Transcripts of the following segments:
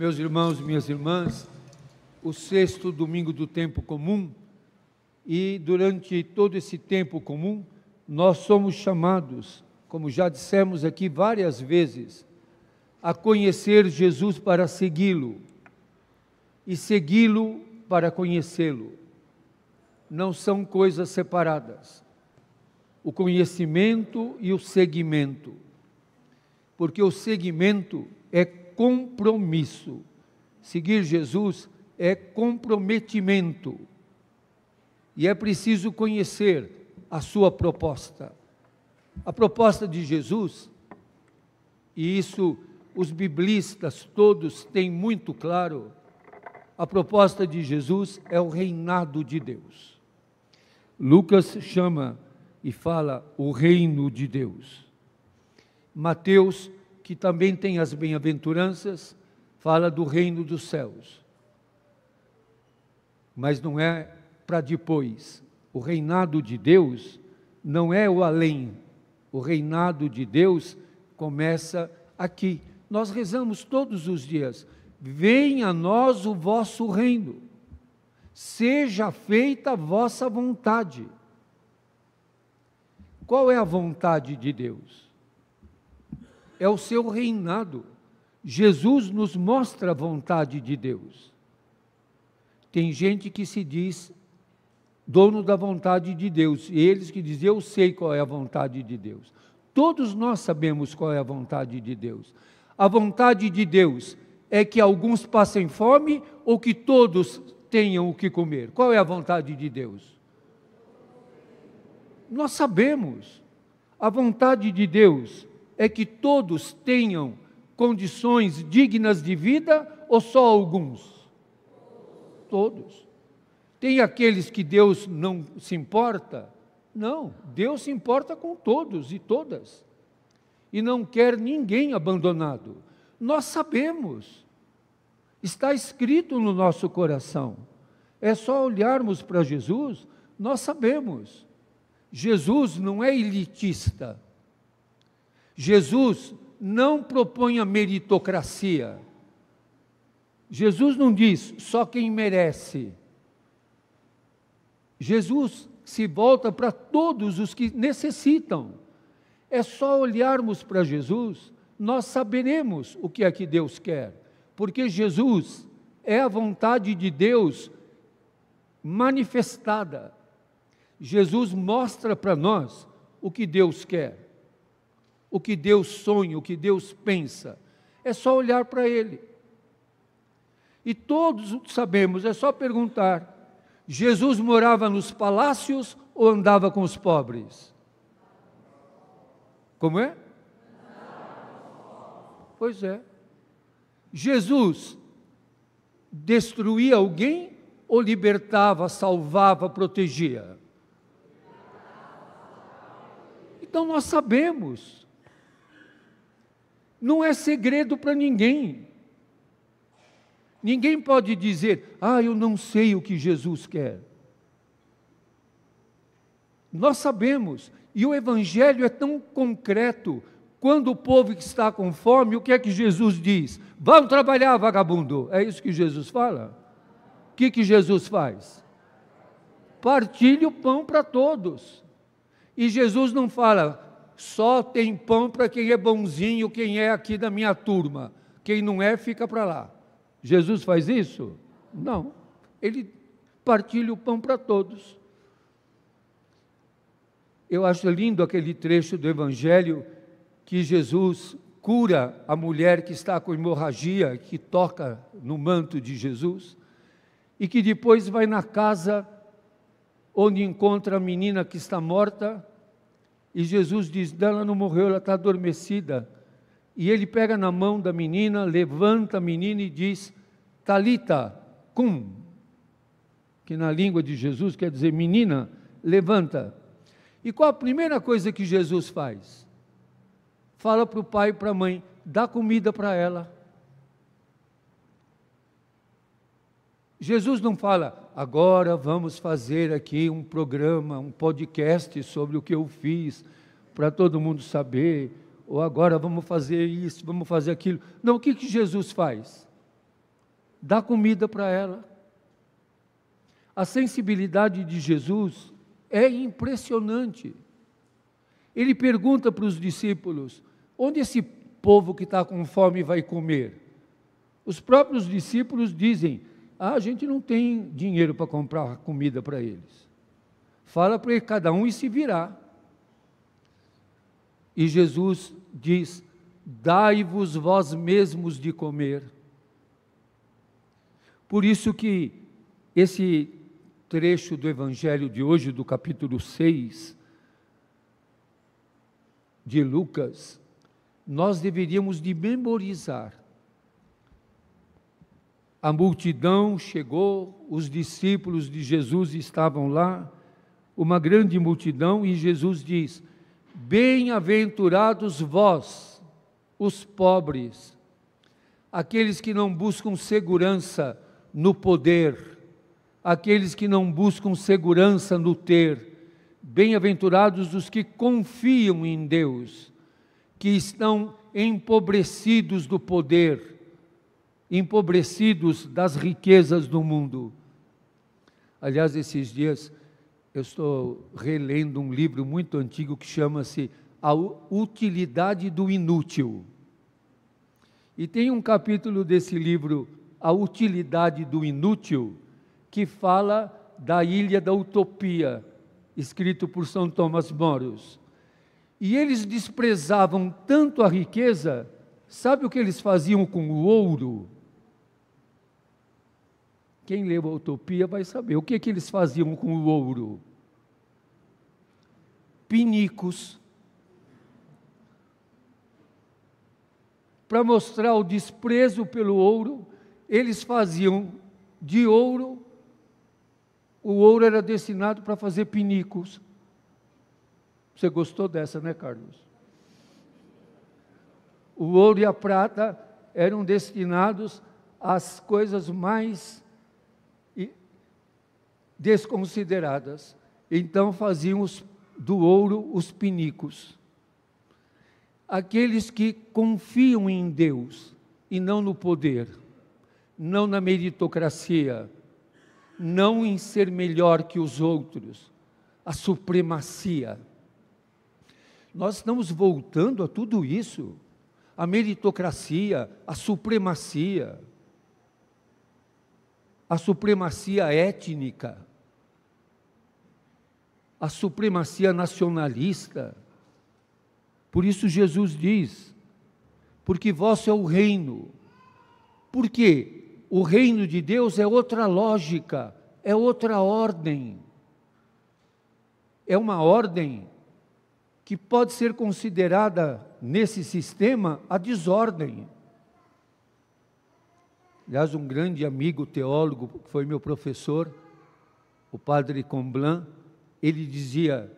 Meus irmãos e minhas irmãs, o sexto domingo do tempo comum, e durante todo esse tempo comum, nós somos chamados, como já dissemos aqui várias vezes, a conhecer Jesus para segui-lo, e segui-lo para conhecê-lo. Não são coisas separadas, o conhecimento e o seguimento, porque o seguimento é compromisso. Seguir Jesus é comprometimento. E é preciso conhecer a sua proposta. A proposta de Jesus, e isso os biblistas todos têm muito claro, a proposta de Jesus é o reinado de Deus. Lucas chama e fala o reino de Deus. Mateus, que também tem as bem-aventuranças, fala do reino dos céus. Mas não é para depois. O reinado de Deus não é o além. O reinado de Deus começa aqui. Nós rezamos todos os dias: venha a nós o vosso reino, seja feita a vossa vontade. Qual é a vontade de Deus? É o seu reinado. Jesus nos mostra a vontade de Deus. Tem gente que se diz dono da vontade de Deus, e eles que dizem: eu sei qual é a vontade de Deus. Todos nós sabemos qual é a vontade de Deus. A vontade de Deus é que alguns passem fome ou que todos tenham o que comer. Qual é a vontade de Deus? Nós sabemos. A vontade de Deus é que todos tenham condições dignas de vida ou só alguns? Todos. Tem aqueles que Deus não se importa? Não, Deus se importa com todos e todas. E não quer ninguém abandonado. Nós sabemos. Está escrito no nosso coração. É só olharmos para Jesus, nós sabemos. Jesus não é elitista. Jesus não propõe a meritocracia. Jesus não diz só quem merece. Jesus se volta para todos os que necessitam. É só olharmos para Jesus, nós saberemos o que é que Deus quer. Porque Jesus é a vontade de Deus manifestada. Jesus mostra para nós o que Deus quer, o que Deus sonha, o que Deus pensa. É só olhar para Ele. E todos sabemos, é só perguntar: Jesus morava nos palácios ou andava com os pobres? Como é? Pois é. Jesus destruía alguém ou libertava, salvava, protegia? Então nós sabemos. Não é segredo para ninguém. Ninguém pode dizer: eu não sei o que Jesus quer. Nós sabemos, e o Evangelho é tão concreto. Quando o povo que está com fome, o que é que Jesus diz? Vão trabalhar, vagabundo. É isso que Jesus fala? O que Jesus faz? Partilha o pão para todos. E Jesus não fala: só tem pão para quem é bonzinho, quem é aqui da minha turma. Quem não é, fica para lá. Jesus faz isso? Não. Ele partilha o pão para todos. Eu acho lindo aquele trecho do Evangelho que Jesus cura a mulher que está com hemorragia, que toca no manto de Jesus, e que depois vai na casa onde encontra a menina que está morta, e Jesus diz: ela não morreu, ela está adormecida. E ele pega na mão da menina, levanta a menina e diz: Talita cum, que na língua de Jesus quer dizer: menina, levanta. E qual a primeira coisa que Jesus faz? Fala para o pai e para a mãe: dá comida para ela. Jesus não fala: agora vamos fazer aqui um programa, um podcast sobre o que eu fiz, para todo mundo saber, ou agora vamos fazer isso, vamos fazer aquilo. Não, o que Jesus faz? dá comida para ela. A sensibilidade de Jesus é impressionante. Ele pergunta para os discípulos: onde esse povo que está com fome vai comer? Os próprios discípulos dizem: a gente não tem dinheiro para comprar comida para eles. Fala para cada um e se virar. E Jesus diz: dai-vos vós mesmos de comer. Por isso que esse trecho do Evangelho de hoje, do capítulo 6 de Lucas, nós deveríamos de memorizar. A multidão chegou, os discípulos de Jesus estavam lá, uma grande multidão, e Jesus diz: bem-aventurados vós, os pobres, aqueles que não buscam segurança no poder, aqueles que não buscam segurança no ter, bem-aventurados os que confiam em Deus, que estão empobrecidos do poder, empobrecidos das riquezas do mundo. Aliás, esses dias eu estou relendo um livro muito antigo que chama-se A Utilidade do Inútil. E tem um capítulo desse livro, A Utilidade do Inútil, que fala da Ilha da Utopia, escrito por São Tomás Moros. E eles desprezavam tanto a riqueza, sabe o que eles faziam com o ouro? Quem leu a Utopia vai saber. O que eles faziam com o ouro? Pinicos. Para mostrar o desprezo pelo ouro, eles faziam de ouro, o ouro era destinado para fazer pinicos. Você gostou dessa, né, Carlos? O ouro e a prata eram destinados às coisas mais desconsideradas. Então faziam do ouro os pinicos. Aqueles que confiam em Deus e não no poder, não na meritocracia, não em ser melhor que os outros, a supremacia. Nós estamos voltando a tudo isso, a meritocracia, a supremacia étnica, a supremacia nacionalista. Por isso Jesus diz: porque vosso é o reino. Por quê? O reino de Deus é outra lógica, é outra ordem. É uma ordem que pode ser considerada, nesse sistema, a desordem. Aliás, um grande amigo teólogo, que foi meu professor, o padre Comblan, ele dizia: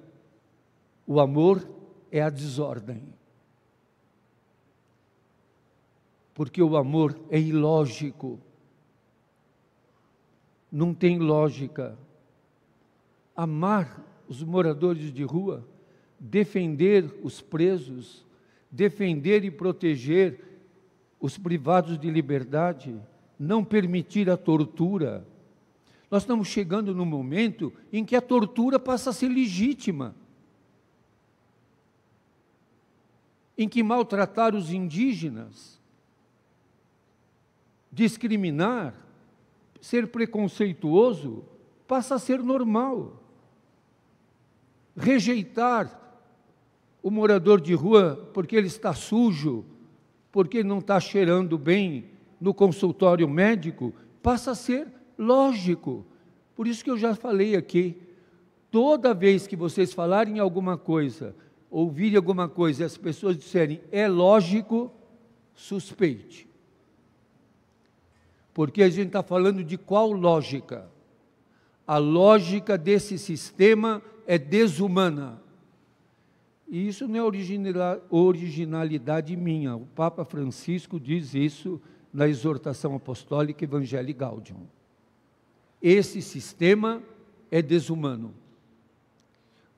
o amor é a desordem. Porque o amor é ilógico. Não tem lógica. Amar os moradores de rua, defender os presos, defender e proteger os privados de liberdade, não permitir a tortura. Nós estamos chegando num momento em que a tortura passa a ser legítima, em que maltratar os indígenas, discriminar, ser preconceituoso, passa a ser normal. Rejeitar o morador de rua porque ele está sujo, porque ele não está cheirando bem no consultório médico, passa a ser lógico. Por isso que eu já falei aqui, toda vez que vocês falarem alguma coisa, ouvirem alguma coisa e as pessoas disserem é lógico, suspeite. Porque a gente está falando de qual lógica? A lógica desse sistema é desumana. E isso não é originalidade minha. O Papa Francisco diz isso na exortação apostólica Evangelii Gaudium. Esse sistema é desumano.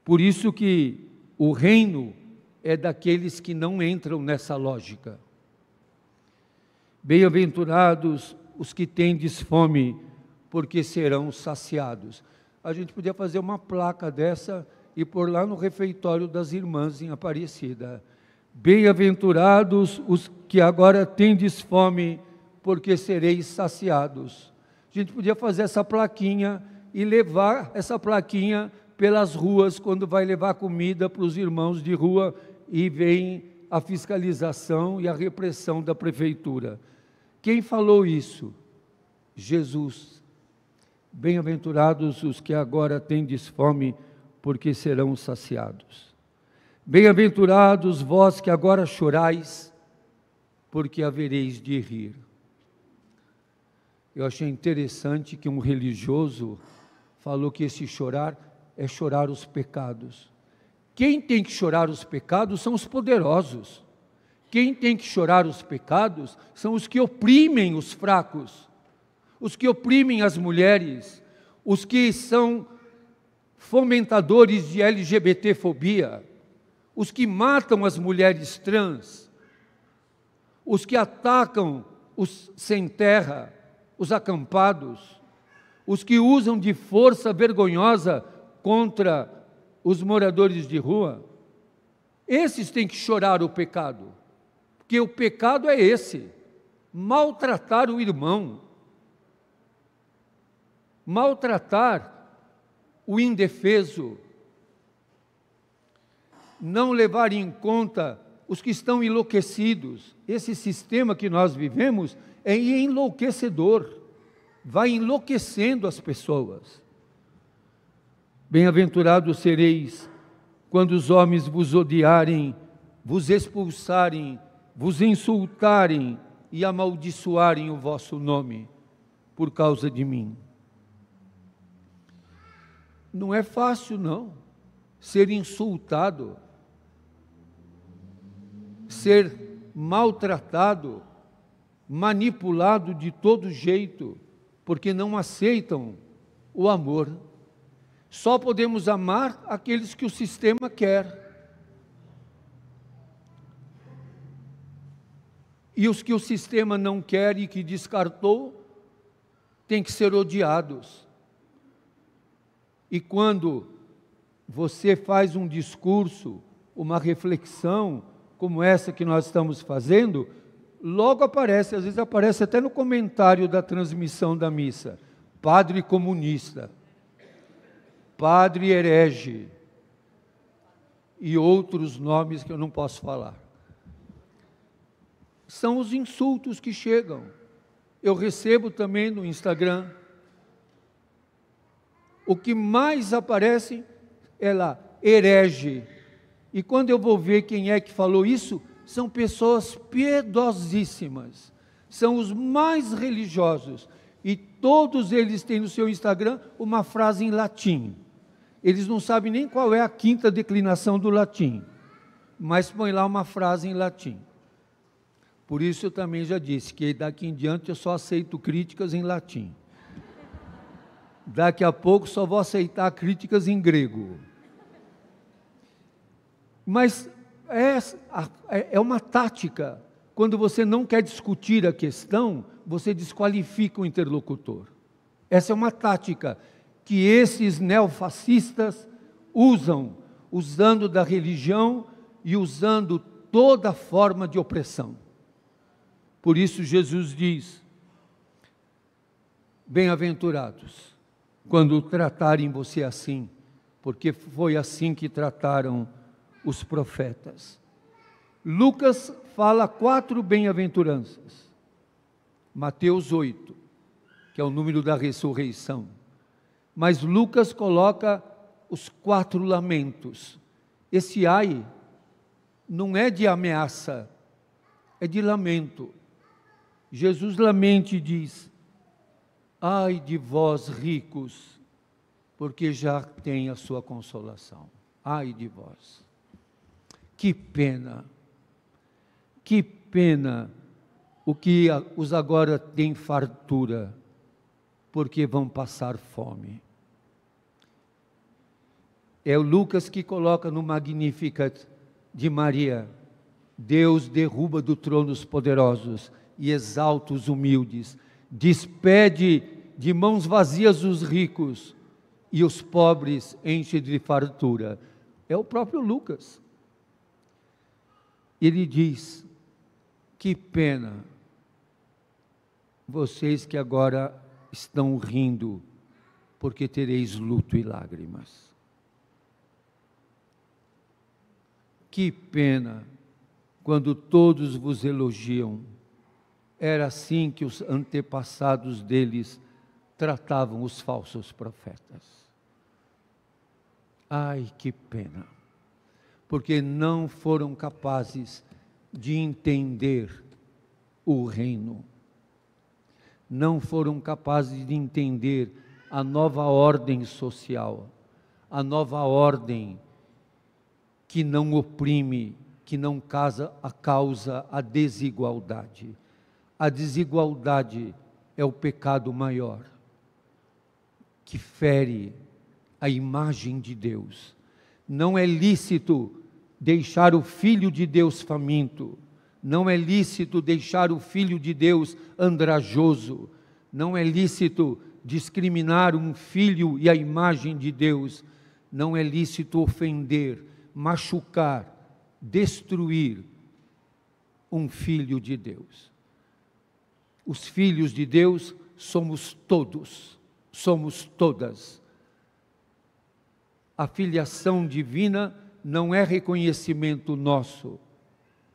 Por isso que o reino é daqueles que não entram nessa lógica. Bem-aventurados os que tendes fome, porque serão saciados. A gente podia fazer uma placa dessa e pôr lá no refeitório das irmãs em Aparecida. Bem-aventurados os que agora tendes fome, porque sereis saciados. A gente podia fazer essa plaquinha e levar essa plaquinha pelas ruas, quando vai levar comida para os irmãos de rua e vem a fiscalização e a repressão da prefeitura. Quem falou isso? Jesus. Bem-aventurados os que agora tendes fome, porque serão saciados. Bem-aventurados vós que agora chorais, porque havereis de rir. Eu achei interessante que um religioso falou que esse chorar é chorar os pecados. Quem tem que chorar os pecados são os poderosos. Quem tem que chorar os pecados são os que oprimem os fracos, os que oprimem as mulheres, os que são fomentadores de LGBTfobia, os que matam as mulheres trans, os que atacam os sem terra, os acampados, os que usam de força vergonhosa contra os moradores de rua. Esses têm que chorar o pecado, porque o pecado é esse: maltratar o irmão, maltratar o indefeso, não levar em conta os que estão enlouquecidos. Esse sistema que nós vivemos é enlouquecedor, vai enlouquecendo as pessoas. Bem-aventurados sereis quando os homens vos odiarem, vos expulsarem, vos insultarem e amaldiçoarem o vosso nome por causa de mim. Não é fácil, não, ser insultado, ser maltratado, manipulado de todo jeito, porque não aceitam o amor. Só podemos amar aqueles que o sistema quer. E os que o sistema não quer e que descartou, têm que ser odiados. E quando você faz um discurso, uma reflexão, como essa que nós estamos fazendo, logo aparece, às vezes aparece até no comentário da transmissão da missa, padre comunista, padre herege, e outros nomes que eu não posso falar. São os insultos que chegam. Eu recebo também no Instagram. O que mais aparece é lá, herege. E quando eu vou ver quem é que falou isso, são pessoas piedosíssimas, são os mais religiosos, e todos eles têm no seu Instagram uma frase em latim. Eles não sabem nem qual é a quinta declinação do latim, mas põe lá uma frase em latim. Por isso eu também já disse que daqui em diante eu só aceito críticas em latim. Daqui a pouco só vou aceitar críticas em grego. Mas é uma tática. Quando você não quer discutir a questão, você desqualifica o interlocutor. Essa é uma tática que esses neofascistas usam, usando da religião e usando toda forma de opressão. Por isso Jesus diz: bem-aventurados quando tratarem você assim, porque foi assim que trataram os profetas. Lucas fala 4 bem-aventuranças. Mateus 8, que é o número da ressurreição. Mas Lucas coloca os 4 lamentos. Esse ai não é de ameaça, é de lamento. Jesus lamente e diz: ai de vós ricos, porque já tem a sua consolação. Ai de vós. Que pena o que os agora têm fartura, porque vão passar fome. É o Lucas que coloca no Magnificat de Maria: Deus derruba do trono os poderosos e exalta os humildes. despede de mãos vazias os ricos e os pobres enche de fartura. É o próprio Lucas. Ele diz: que pena vocês que agora estão rindo, porque tereis luto e lágrimas. Que pena quando todos vos elogiam. Era assim que os antepassados deles tratavam os falsos profetas. Ai, que pena, porque não foram capazes de entender o reino, não foram capazes de entender a nova ordem social, a nova ordem que não oprime, que não causa a desigualdade. A desigualdade é o pecado maior, que fere a imagem de Deus. Não é lícito deixar o Filho de Deus faminto, não é lícito deixar o Filho de Deus andrajoso, não é lícito discriminar um filho e a imagem de Deus, não é lícito ofender, machucar, destruir um filho de Deus. Os filhos de Deus somos todos, somos todas. A filiação divina não é reconhecimento nosso,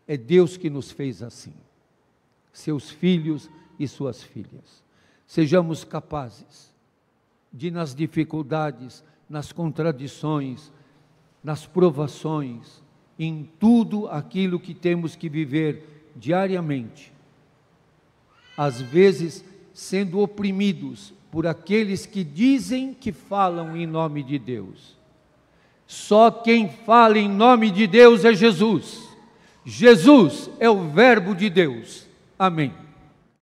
é Deus que nos fez assim, seus filhos e suas filhas. Sejamos capazes de, nas dificuldades, nas contradições, nas provações, em tudo aquilo que temos que viver diariamente, às vezes sendo oprimidos por aqueles que dizem que falam em nome de Deus. Só quem fala em nome de Deus é Jesus. Jesus é o Verbo de Deus. Amém.